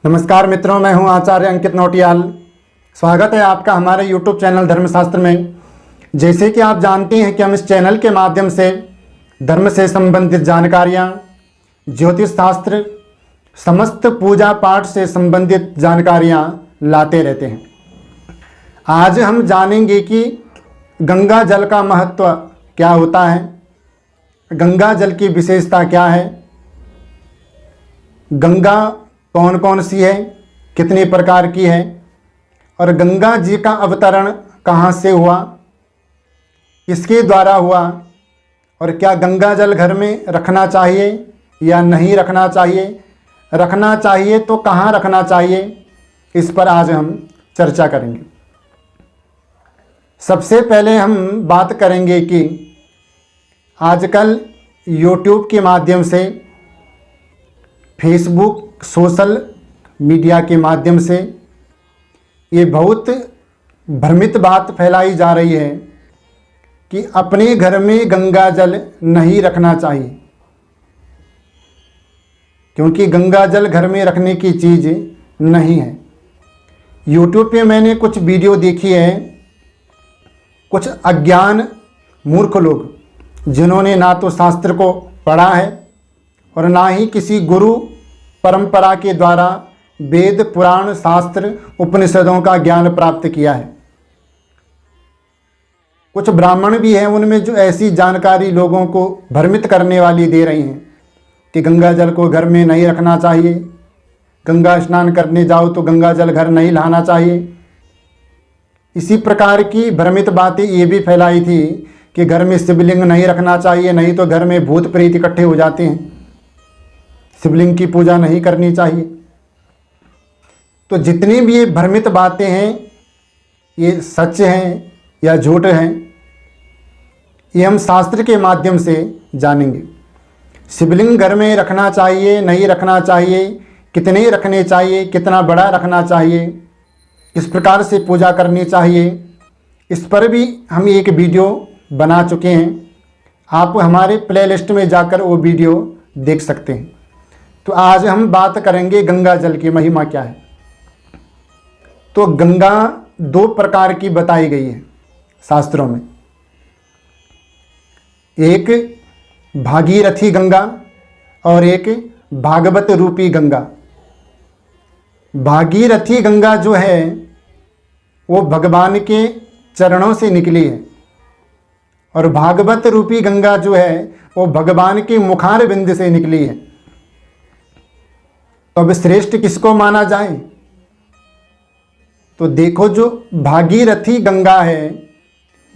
नमस्कार मित्रों, मैं हूं आचार्य अंकित नौटियाल। स्वागत है आपका हमारे YouTube चैनल धर्मशास्त्र में। जैसे कि आप जानते हैं कि हम इस चैनल के माध्यम से धर्म से संबंधित जानकारियां, ज्योतिष शास्त्र, समस्त पूजा पाठ से संबंधित जानकारियां लाते रहते हैं। आज हम जानेंगे कि गंगा जल का महत्व क्या होता है, गंगा जल की विशेषता क्या है, गंगा कौन कौन सी है, कितने प्रकार की है, और गंगा जी का अवतरण कहाँ से हुआ, किसके द्वारा हुआ, और क्या गंगा जल घर में रखना चाहिए या नहीं रखना चाहिए, रखना चाहिए तो कहाँ रखना चाहिए, इस पर आज हम चर्चा करेंगे। सबसे पहले हम बात करेंगे कि आजकल YouTube के माध्यम से, फेसबुक, सोशल मीडिया के माध्यम से ये बहुत भ्रमित बात फैलाई जा रही है कि अपने घर में गंगा जल नहीं रखना चाहिए, क्योंकि गंगा जल घर में रखने की चीज़ नहीं है। YouTube पे मैंने कुछ वीडियो देखी है, कुछ अज्ञान मूर्ख लोग जिन्होंने ना तो शास्त्र को पढ़ा है और ना ही किसी गुरु परंपरा के द्वारा वेद, पुराण, शास्त्र, उपनिषदों का ज्ञान प्राप्त किया है। कुछ ब्राह्मण भी हैं उनमें जो ऐसी जानकारी लोगों को भ्रमित करने वाली दे रही हैं कि गंगा जल को घर में नहीं रखना चाहिए, गंगा स्नान करने जाओ तो गंगा जल घर नहीं लाना चाहिए। इसी प्रकार की भ्रमित बातें ये भी फैलाई थी कि घर में शिवलिंग नहीं रखना चाहिए, नहीं तो घर में भूत प्रेत इकट्ठे हो जाते हैं, शिवलिंग की पूजा नहीं करनी चाहिए। तो जितनी भी ये भ्रमित बातें हैं, ये सच हैं या झूठ हैं, ये हम शास्त्र के माध्यम से जानेंगे। शिवलिंग घर में रखना चाहिए, नहीं रखना चाहिए, कितने रखने चाहिए, कितना बड़ा रखना चाहिए, किस प्रकार से पूजा करनी चाहिए, इस पर भी हम एक वीडियो बना चुके हैं। आप हमारे प्लेलिस्ट में जाकर वो वीडियो देख सकते हैं। तो आज हम बात करेंगे गंगा जल की महिमा क्या है। तो गंगा दो प्रकार की बताई गई है शास्त्रों में, एक भागीरथी गंगा और एक भागवत रूपी गंगा। भागीरथी गंगा जो है वो भगवान के चरणों से निकली है, और भागवत रूपी गंगा जो है वो भगवान के मुखार बिंद से निकली है। तो अब श्रेष्ठ किसको माना जाए? तो देखो, जो भागीरथी गंगा है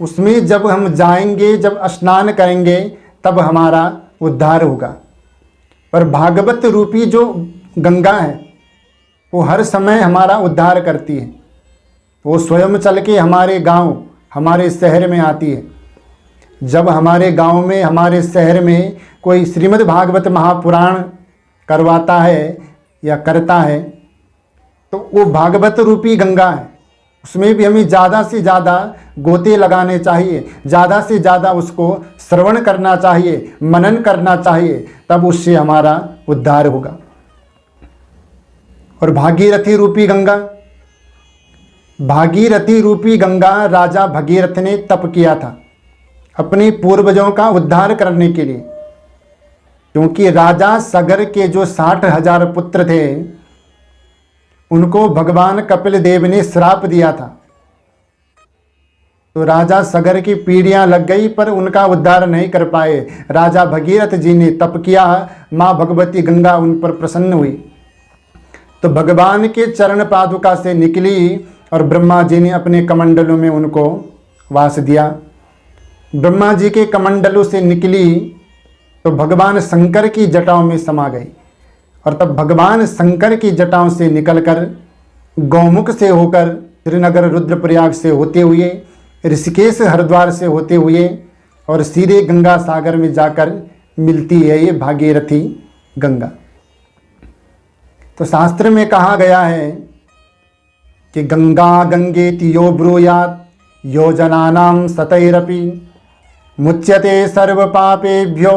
उसमें जब हम जाएंगे, जब स्नान करेंगे, तब हमारा उद्धार होगा। पर भागवत रूपी जो गंगा है वो हर समय हमारा उद्धार करती है। वो स्वयं चल के हमारे गांव, हमारे शहर में आती है। जब हमारे गांव में, हमारे शहर में कोई श्रीमद् भागवत महापुराण करवाता है या करता है, तो वो भागवत रूपी गंगा है। उसमें भी हमें ज़्यादा से ज़्यादा गोते लगाने चाहिए, ज़्यादा से ज़्यादा उसको श्रवण करना चाहिए, मनन करना चाहिए, तब उससे हमारा उद्धार होगा। और भागीरथी रूपी गंगा, भागीरथी रूपी गंगा राजा भगीरथ ने तप किया था अपने पूर्वजों का उद्धार करने के लिए, क्योंकि राजा सगर के जो 60,000 पुत्र थे उनको भगवान कपिल देव ने श्राप दिया था। तो राजा सगर की पीढ़ियां लग गई पर उनका उद्धार नहीं कर पाए। राजा भगीरथ जी ने तप किया, माँ भगवती गंगा उन पर प्रसन्न हुई, तो भगवान के चरण पादुका से निकली और ब्रह्मा जी ने अपने कमंडलों में उनको वास दिया। ब्रह्मा जी के कमंडलों से निकली तो भगवान शंकर की जटाओं में समा गई, और तब भगवान शंकर की जटाओं से निकलकर गौमुख से होकर श्रीनगर, रुद्रप्रयाग से होते हुए, ऋषिकेश, हरिद्वार से होते हुए और सीधे गंगा सागर में जाकर मिलती है ये भागीरथी गंगा। तो शास्त्र में कहा गया है कि गंगा गंगेति यो ब्रूयात् योजनानां शतैरपि मुच्यते सर्व पापेभ्यो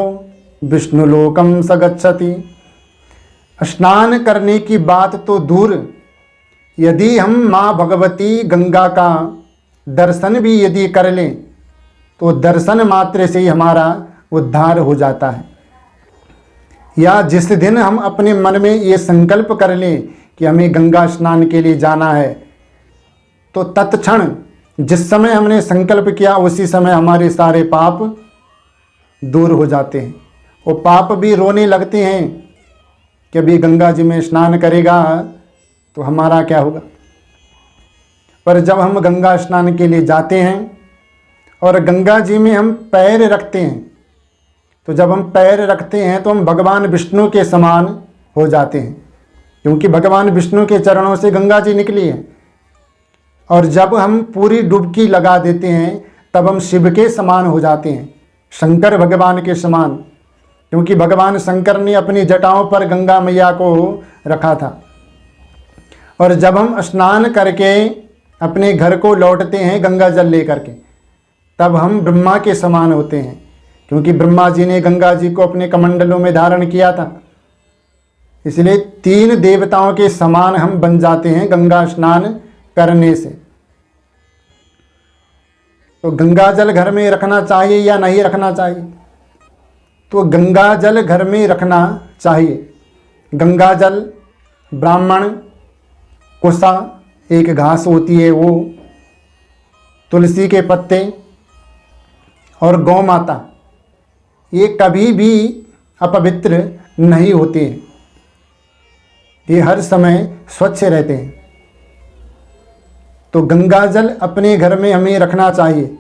विष्णुलोकम स गच्छति। स्नान करने की बात तो दूर, यदि हम माँ भगवती गंगा का दर्शन भी यदि कर लें तो दर्शन मात्र से ही हमारा उद्धार हो जाता है। या जिस दिन हम अपने मन में ये संकल्प कर लें कि हमें गंगा स्नान के लिए जाना है, तो तत्क्षण जिस समय हमने संकल्प किया उसी समय हमारे सारे पाप दूर हो जाते हैं। वो पाप भी रोने लगते हैं कि अभी गंगा जी में स्नान करेगा तो हमारा क्या होगा। पर जब हम गंगा स्नान के लिए जाते हैं और गंगा जी में हम पैर रखते हैं, तो जब हम पैर रखते हैं तो हम भगवान विष्णु के समान हो जाते हैं, क्योंकि भगवान विष्णु के चरणों से गंगा जी निकली है। और जब हम पूरी डुबकी लगा देते हैं तब हम शिव के समान हो जाते हैं, शंकर भगवान के समान, क्योंकि भगवान शंकर ने अपनी जटाओं पर गंगा मैया को रखा था। और जब हम स्नान करके अपने घर को लौटते हैं गंगा जल लेकर के, तब हम ब्रह्मा के समान होते हैं, क्योंकि ब्रह्मा जी ने गंगा जी को अपने कमंडलों में धारण किया था। इसलिए 3 देवताओं के समान हम बन जाते हैं गंगा स्नान करने से। तो गंगा जल घर में रखना चाहिए या नहीं रखना चाहिए? तो गंगा जल घर में रखना चाहिए। गंगा जल ब्राह्मण, कुसा एक घास होती है वो, तुलसी के पत्ते और गौ माता, ये कभी भी अपवित्र नहीं होते हैं, ये हर समय स्वच्छ रहते हैं। तो गंगा जल अपने घर में हमें रखना चाहिए।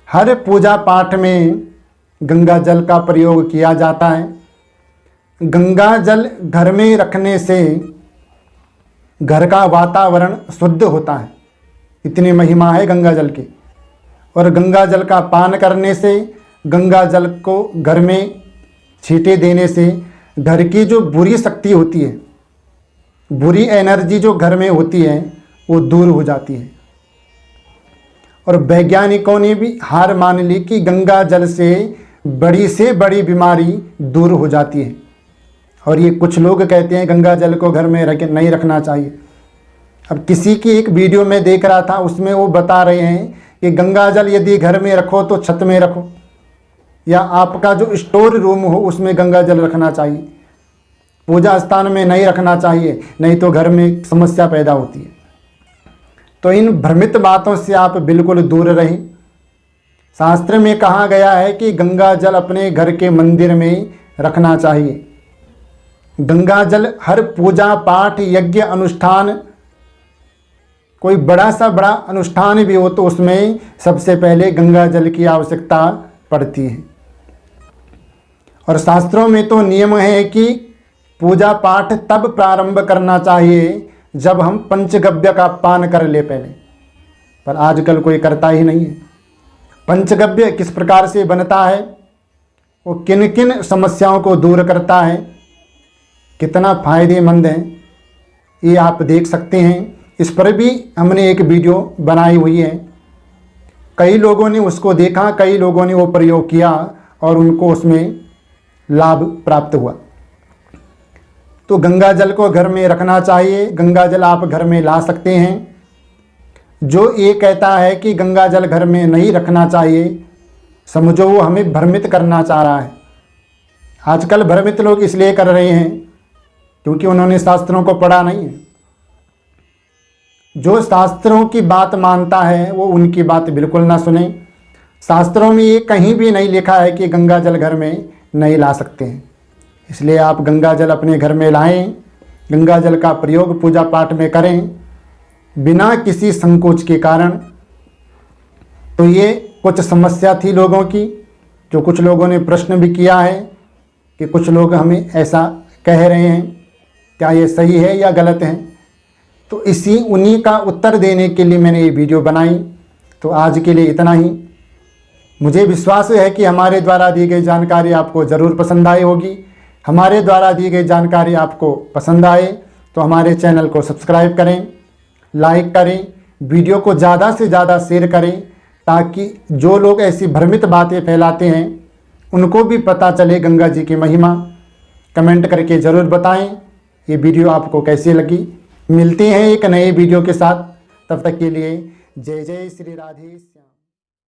हर पूजा पाठ में गंगा जल का प्रयोग किया जाता है। गंगा जल घर में रखने से घर का वातावरण शुद्ध होता है, इतनी महिमा है गंगा जल की। और गंगा जल का पान करने से, गंगा जल को घर में छींटे देने से घर की जो बुरी शक्ति होती है, बुरी एनर्जी जो घर में होती है वो दूर हो जाती है। और वैज्ञानिकों ने भी हार मान ली कि गंगा जल से बड़ी बीमारी दूर हो जाती है। और ये कुछ लोग कहते हैं गंगा जल को घर में नहीं रखना चाहिए। अब किसी की एक वीडियो में देख रहा था, उसमें वो बता रहे हैं कि गंगा जल यदि घर में रखो तो छत में रखो, या आपका जो स्टोर रूम हो उसमें गंगा जल रखना चाहिए, पूजा स्थान में नहीं रखना चाहिए, नहीं तो घर में समस्या पैदा होती है। तो इन भ्रमित बातों से आप बिल्कुल दूर रहें। शास्त्र में कहा गया है कि गंगा जल अपने घर के मंदिर में रखना चाहिए। गंगा जल हर पूजा पाठ यज्ञ अनुष्ठान, कोई बड़ा सा बड़ा अनुष्ठान भी हो तो उसमें सबसे पहले गंगा जल की आवश्यकता पड़ती है। और शास्त्रों में तो नियम है कि पूजा पाठ तब प्रारंभ करना चाहिए जब हम पंचगव्य का पान कर ले पहले, पर आजकल कोई करता ही नहीं है। पंचगव्य किस प्रकार से बनता है, वो किन किन समस्याओं को दूर करता है, कितना फायदेमंद है, ये आप देख सकते हैं। इस पर भी हमने एक वीडियो बनाई हुई है। कई लोगों ने उसको देखा, कई लोगों ने वो प्रयोग किया और उनको उसमें लाभ प्राप्त हुआ। तो गंगा जल को घर में रखना चाहिए। गंगा जल आप घर में ला सकते हैं। जो ये कहता है कि गंगा जल घर में नहीं रखना चाहिए, समझो वो हमें भ्रमित करना चाह रहा है। आजकल भ्रमित लोग इसलिए कर रहे हैं क्योंकि उन्होंने शास्त्रों को पढ़ा नहीं है। जो शास्त्रों की बात मानता है वो उनकी बात बिल्कुल ना सुने। शास्त्रों में ये कहीं भी नहीं लिखा है कि गंगा जल घर में नहीं ला सकते हैं। इसलिए आप गंगा जल अपने घर में लाएं, गंगा जल का प्रयोग पूजा पाठ में करें बिना किसी संकोच के कारण। तो ये कुछ समस्या थी लोगों की, जो कुछ लोगों ने प्रश्न भी किया है कि कुछ लोग हमें ऐसा कह रहे हैं, क्या ये सही है या गलत है। तो उन्हीं का उत्तर देने के लिए मैंने ये वीडियो बनाई। तो आज के लिए इतना ही। मुझे विश्वास है कि हमारे द्वारा दी गई जानकारी आपको ज़रूर पसंद आई होगी। हमारे द्वारा दी गई जानकारी आपको पसंद आए तो हमारे चैनल को सब्सक्राइब करें, लाइक करें, वीडियो को ज़्यादा से ज़्यादा शेयर करें, ताकि जो लोग ऐसी भ्रमित बातें फैलाते हैं उनको भी पता चले गंगा जी की महिमा। कमेंट करके ज़रूर बताएं। ये वीडियो आपको कैसी लगी। मिलते हैं एक नए वीडियो के साथ, तब तक के लिए जय जय श्री राधे श्याम।